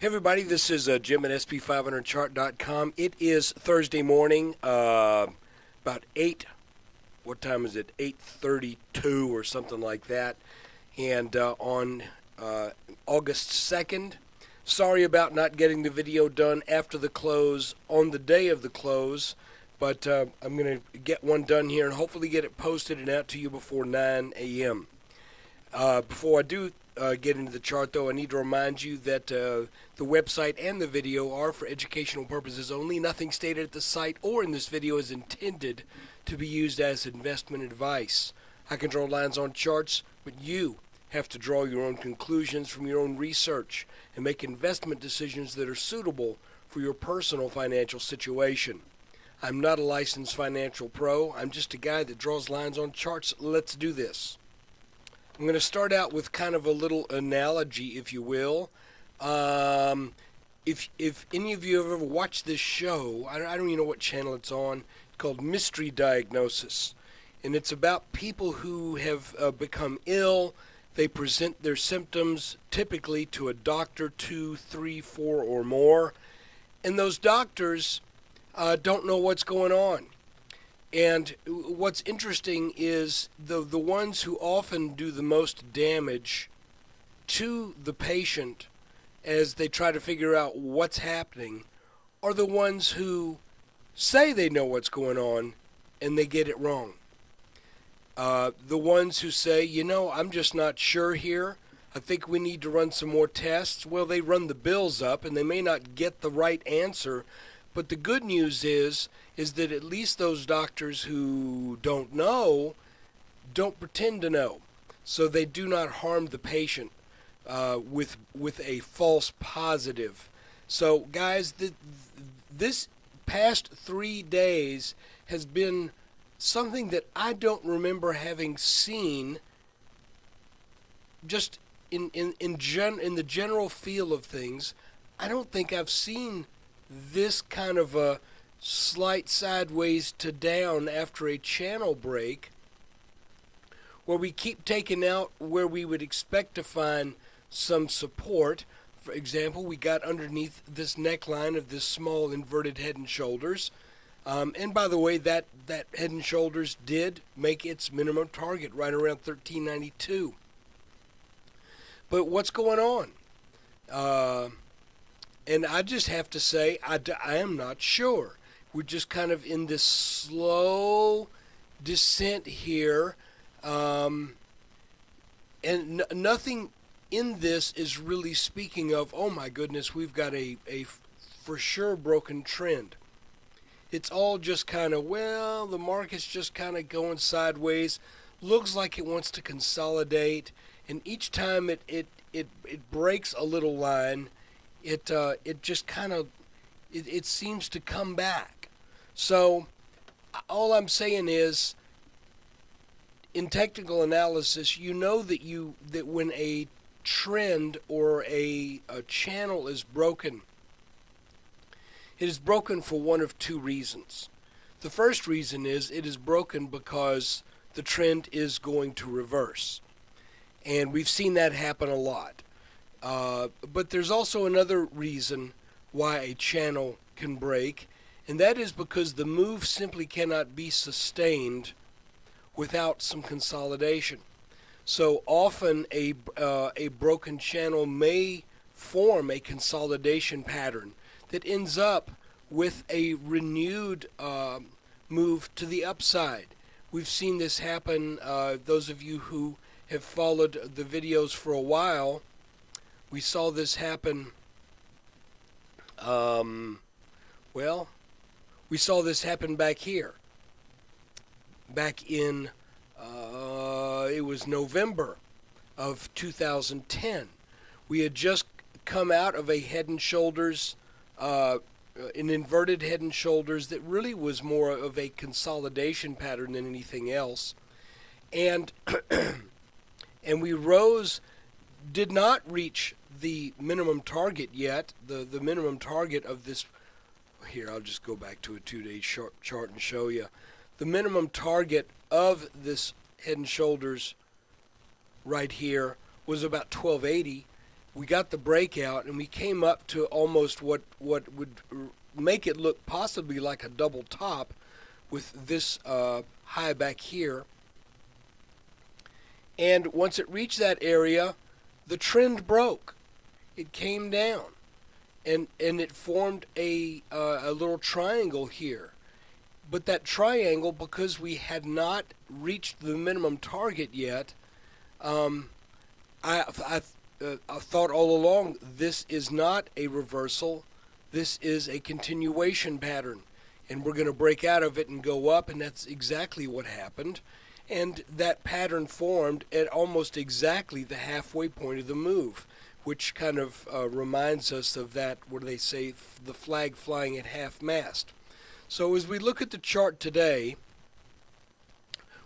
Hey everybody, this is Jim at SP500chart.com. It is Thursday morning, about 8, what time is it, 8:32 or something like that, and on August 2nd. Sorry about not getting the video done after the close, on the day of the close, but I'm going to get one done here and hopefully get it posted and out to you before 9 a.m. Before I do get into the chart, though, I need to remind you that the website and the video are for educational purposes only. Nothing stated at the site or in this video is intended to be used as investment advice. I can draw lines on charts, but you have to draw your own conclusions from your own research and make investment decisions that are suitable for your personal financial situation. I'm not a licensed financial pro. I'm just a guy that draws lines on charts. Let's do this. I'm going to start out with kind of a little analogy, if you will. If any of you have ever watched this show, I don't even know what channel it's on. It's called Mystery Diagnosis. And it's about people who have become ill. They present their symptoms typically to a doctor, 2, 3, 4, or more. And those doctors don't know what's going on. And what's interesting is the ones who often do the most damage to the patient as they try to figure out what's happening are the ones who say they know what's going on and they get it wrong. The ones who say, I'm just not sure here. I think we need to run some more tests. Well, they run the bills up and they may not get the right answer. But the good news is that at least those doctors who don't know don't pretend to know. So they do not harm the patient with a false positive. So guys, this past 3 days has been something that I don't remember having seen just in the general feel of things. I don't think I've seen this kind of a slight sideways to down after a channel break where we keep taking out where we would expect to find some support. For example, we got underneath this neckline of this small inverted head and shoulders. And by the way, that head and shoulders did make its minimum target right around 1392. But what's going on? And I just have to say, I am not sure. We're just kind of in this slow descent here. And nothing in this is really speaking of, oh my goodness, we've got a for sure broken trend. It's all just kind of, the market's just kind of going sideways. Looks like it wants to consolidate. And each time it breaks a little line, it just kind of, it seems to come back. So all I'm saying is, in technical analysis, you know that when a trend or a channel is broken, it is broken for one of two reasons. The first reason is it is broken because the trend is going to reverse. And we've seen that happen a lot. But there's also another reason why a channel can break, and that is because the move simply cannot be sustained without some consolidation. So often a broken channel may form a consolidation pattern that ends up with a renewed move to the upside. We've seen this happen, those of you who have followed the videos for a while, we saw this happen, we saw this happen back here. Back in, it was November of 2010. We had just come out of a head and shoulders, an inverted head and shoulders that really was more of a consolidation pattern than anything else. And, and we rose, did not reach the minimum target yet. The minimum target of this, here, I'll just go back to a 2-day chart and show you. The minimum target of this head and shoulders right here was about 1280, we got the breakout and we came up to almost what would make it look possibly like a double top with this high back here. And once it reached that area, the trend broke. It came down, and it formed a little triangle here. But that triangle, because we had not reached the minimum target yet, I thought all along this is not a reversal. This is a continuation pattern, and we're going to break out of it and go up, and that's exactly what happened. And that pattern formed at almost exactly the halfway point of the move, which kind of reminds us of that, where they say the flag flying at half mast. So as we look at the chart today,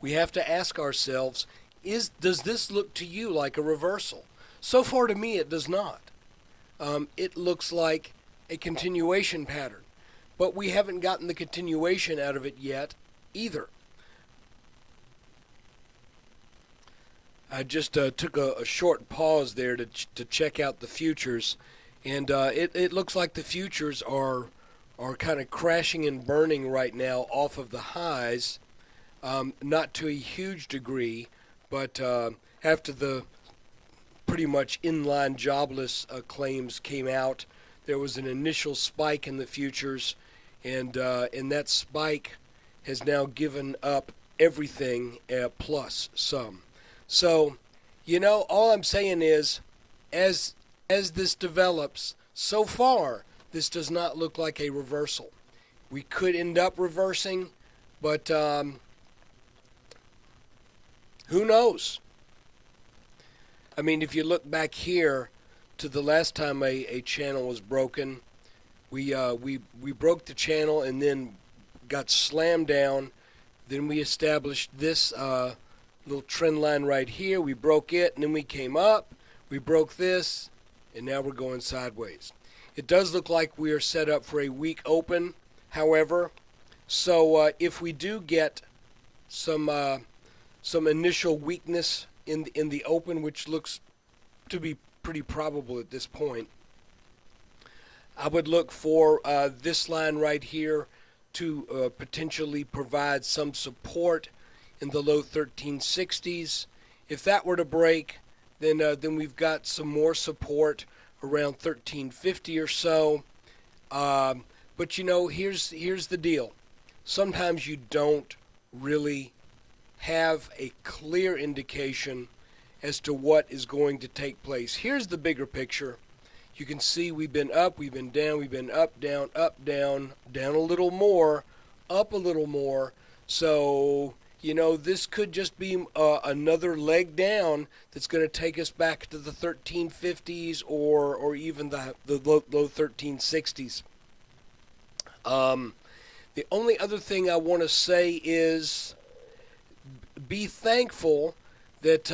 we have to ask ourselves, does this look to you like a reversal? So far to me it does not. It looks like a continuation pattern, but we haven't gotten the continuation out of it yet either. I just took a short pause there to check out the futures, and it looks like the futures are kind of crashing and burning right now off of the highs, not to a huge degree, but after the pretty much inline jobless claims came out, there was an initial spike in the futures, and that spike has now given up everything plus some. So, all I'm saying is, as this develops, so far, this does not look like a reversal. We could end up reversing, but who knows? I mean, if you look back here to the last time a channel was broken, we broke the channel and then got slammed down. Then we established this little trend line right here. We broke it, and then we came up. We broke this, and now we're going sideways. It does look like we are set up for a weak open, however. So if we do get some initial weakness in the open, which looks to be pretty probable at this point, I would look for this line right here to potentially provide some support in the low 1360s. If that were to break, then we've got some more support around 1350 or so. But here's the deal. Sometimes you don't really have a clear indication as to what is going to take place. Here's the bigger picture. You can see we've been up, we've been down, we've been up, down, down a little more, up a little more. So this could just be another leg down that's going to take us back to the 1350s or even the low 1360s. The only other thing I want to say is be thankful that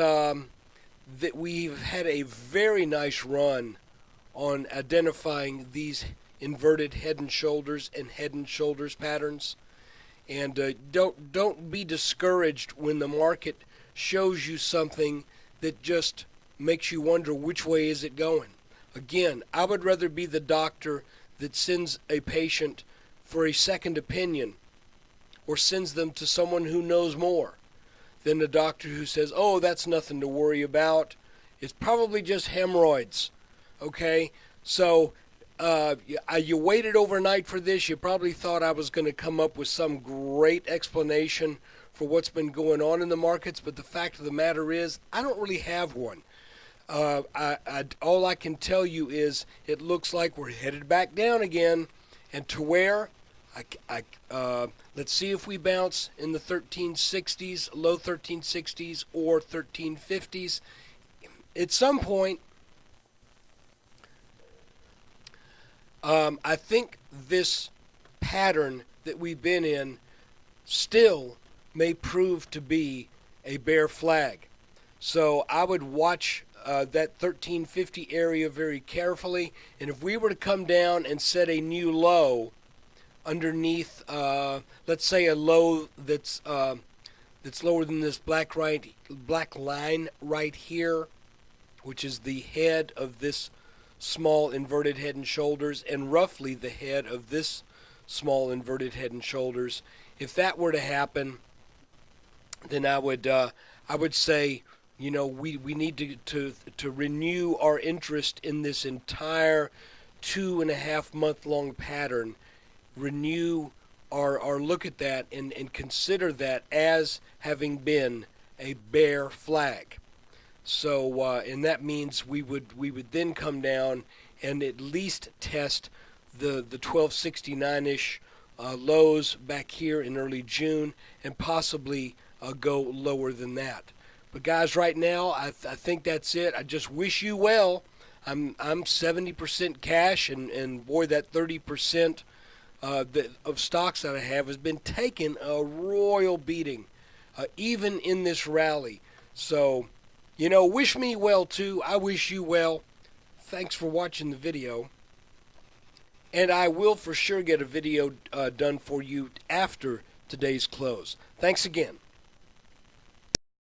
that we've had a very nice run on identifying these inverted head and shoulders patterns. And don't be discouraged when the market shows you something that just makes you wonder which way is it going. Again, I would rather be the doctor that sends a patient for a second opinion or sends them to someone who knows more than the doctor who says, oh, that's nothing to worry about. It's probably just hemorrhoids. Okay? So you waited overnight for this. You probably thought I was going to come up with some great explanation for what's been going on in the markets, but the fact of the matter is I don't really have one. All I can tell you is it looks like we're headed back down again, and to where? Let's see if we bounce in the 1360s, low 1360s, or 1350s. At some point, I think this pattern that we've been in still may prove to be a bear flag. So I would watch that 1350 area very carefully, and if we were to come down and set a new low underneath, let's say a low that's lower than this black line right here, which is the head of this small inverted head and shoulders, and roughly the head of this small inverted head and shoulders. If that were to happen, then I would say, we need to renew our interest in this entire 2.5 month long pattern. Renew our look at that and consider that as having been a bear flag. So and that means we would then come down and at least test the 1269-ish lows back here in early June, and possibly go lower than that. But guys, right now I think that's it. I just wish you well. I'm 70% cash, and boy, that 30% of stocks that I have has been taking a royal beating, even in this rally. So, wish me well too. I wish you well. Thanks for watching the video. And I will for sure get a video done for you after today's close. Thanks again.